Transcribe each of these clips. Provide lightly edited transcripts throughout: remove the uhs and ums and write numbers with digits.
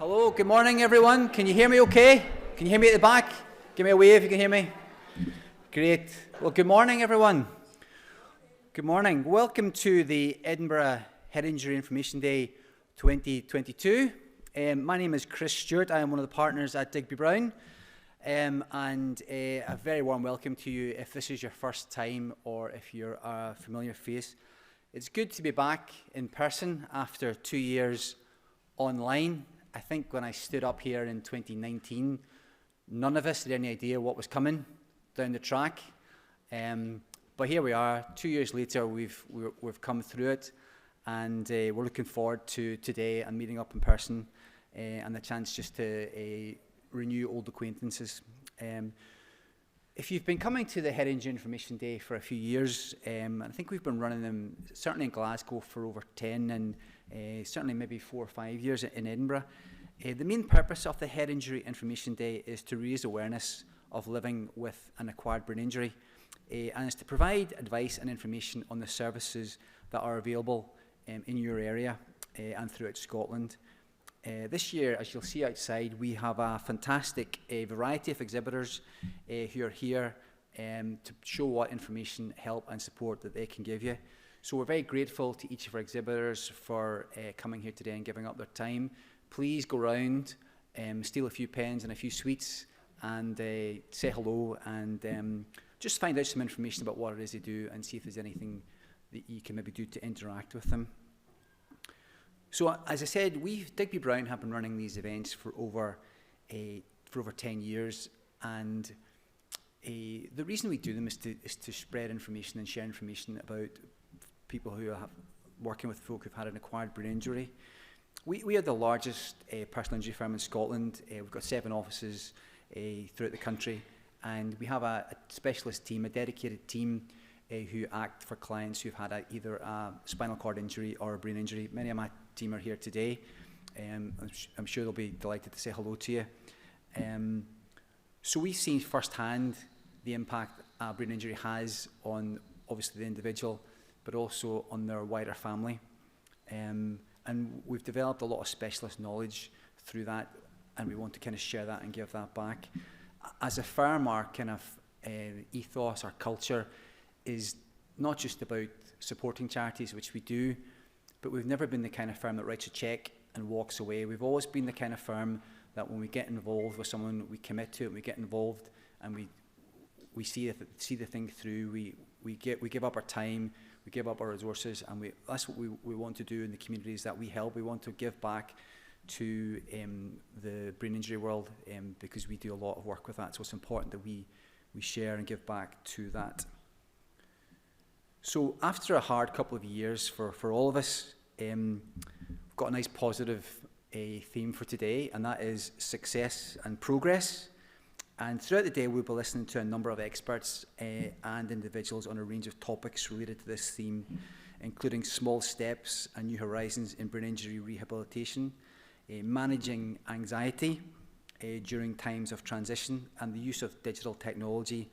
Hello, good morning everyone. Can you hear me okay? Can you hear me at the back? Give me a wave if you can hear me. Great. Well, good morning everyone. Good morning. Welcome to the Edinburgh Head Injury Information Day 2022. My name is Chris Stewart. I am one of the partners at Digby Brown. And a very warm welcome to you if this is your first time or if you're a familiar face. It's good to be back in person after 2 years online. I think when I stood up here in 2019, none of us had any idea what was coming down the track. But here we are, 2 years later, we've come through it, and we're looking forward to today and meeting up in person and the chance just to renew old acquaintances. If you've been coming to the Head Injury Information Day for a few years, I think we've been running them certainly in Glasgow for over 10 and certainly maybe 4 or 5 years in Edinburgh. The main purpose of the Head Injury Information Day is to raise awareness of living with an acquired brain injury, and is to provide advice and information on the services that are available in your area and throughout Scotland. This year, as you'll see outside, we have a fantastic variety of exhibitors who are here to show what information, help and support that they can give you. So we're very grateful to each of our exhibitors for coming here today and giving up their time. Please go round, steal a few pens and a few sweets and say hello and just find out some information about what it is they do and see if there's anything that you can maybe do to interact with them. So, as I said, Digby Brown have been running these events for over 10 years, and the reason we do them is to spread information and share information about people who are working with folk who've had an acquired brain injury. We are the largest personal injury firm in Scotland. We've got 7 offices throughout the country, and we have a specialist team, a dedicated team who act for clients who've had either a spinal cord injury or a brain injury. Many of my team are here today. I'm sure they'll be delighted to say hello to you. So we've seen firsthand the impact a brain injury has on obviously the individual, but also on their wider family. And we've developed a lot of specialist knowledge through that, and we want to kind of share that and give that back. As a firm, our kind of ethos, our culture is not just about supporting charities, which we do, but we've never been the kind of firm that writes a cheque and walks away. We've always been the kind of firm that when we get involved with someone, we commit to it, we get involved, and we see the thing through. We give up our time, we give up our resources, and that's what we want to do in the communities that we help. We want to give back to the brain injury world because we do a lot of work with that. So it's important that we share and give back to that. So after a hard couple of years for all of us, we've got a nice positive theme for today, and that is success and progress. And throughout the day, we'll be listening to a number of experts and individuals on a range of topics related to this theme, including small steps and new horizons in brain injury rehabilitation, managing anxiety during times of transition, and the use of digital technology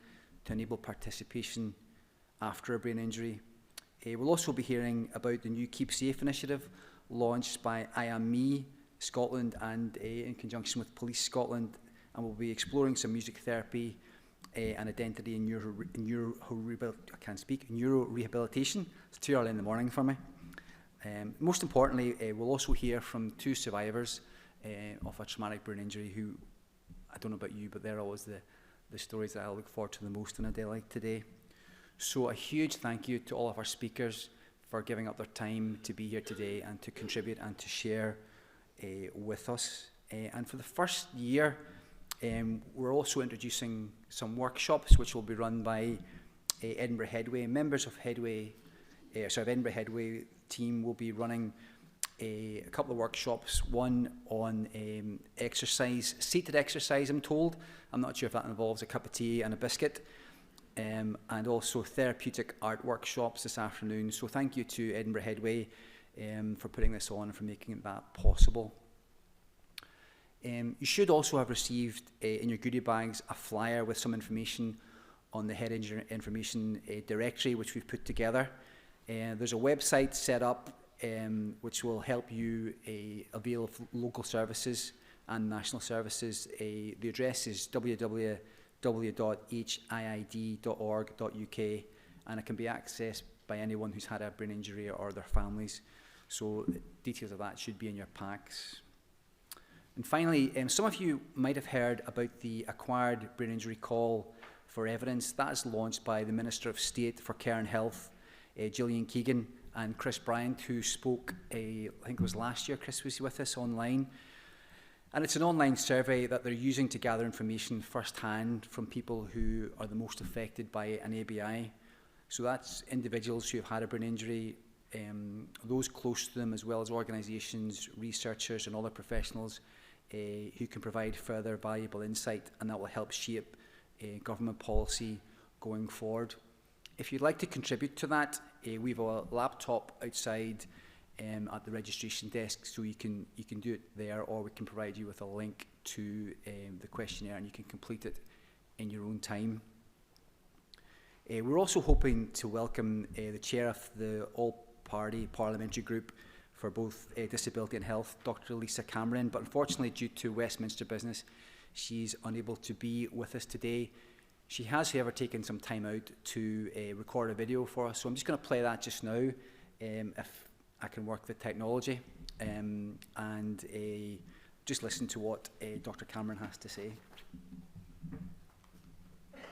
to enable participation after a brain injury. We'll also be hearing about the new Keep Safe initiative launched by I Am Me Scotland and in conjunction with Police Scotland, and we'll be exploring some music therapy and identity in neuro rehabilitation. It's too early in the morning for me. Most importantly, we'll also hear from 2 survivors of a traumatic brain injury who, I don't know about you, but they're always the stories that I look forward to the most on a day like today. So a huge thank you to all of our speakers for giving up their time to be here today and to contribute and to share with us. And for the first year, we're also introducing some workshops which will be run by Edinburgh Headway. Members of Edinburgh Headway team will be running a couple of workshops, one on exercise, seated exercise I'm told. I'm not sure if that involves a cup of tea and a biscuit. And also therapeutic art workshops this afternoon. So thank you to Edinburgh Headway for putting this on and for making that possible. You should also have received in your goodie bags a flyer with some information on the Head Injury Information directory which we've put together. There's a website set up which will help you avail of local services. and national services. The address is www.hiid.org.uk, and it can be accessed by anyone who's had a brain injury or their families. So details of that should be in your packs. And finally, some of you might have heard about the acquired brain injury call for evidence. That is launched by the Minister of State for Care and Health, Gillian Keegan, and Chris Bryant, who spoke, I think it was last year, Chris was with us online. And it's an online survey that they're using to gather information firsthand from people who are the most affected by an ABI. So that's individuals who have had a brain injury, those close to them, as well as organisations, researchers and other professionals who can provide further valuable insight, and that will help shape government policy going forward. If you'd like to contribute to that, we have a laptop outside at the registration desk, so you can do it there, or we can provide you with a link to the questionnaire and you can complete it in your own time. We're also hoping to welcome the chair of the all-party parliamentary group for both disability and health, Dr. Lisa Cameron, but unfortunately due to Westminster business, she's unable to be with us today. She has, however, taken some time out to record a video for us, so I'm just going to play that just now, if I can work the technology, and just listen to what Dr. Cameron has to say.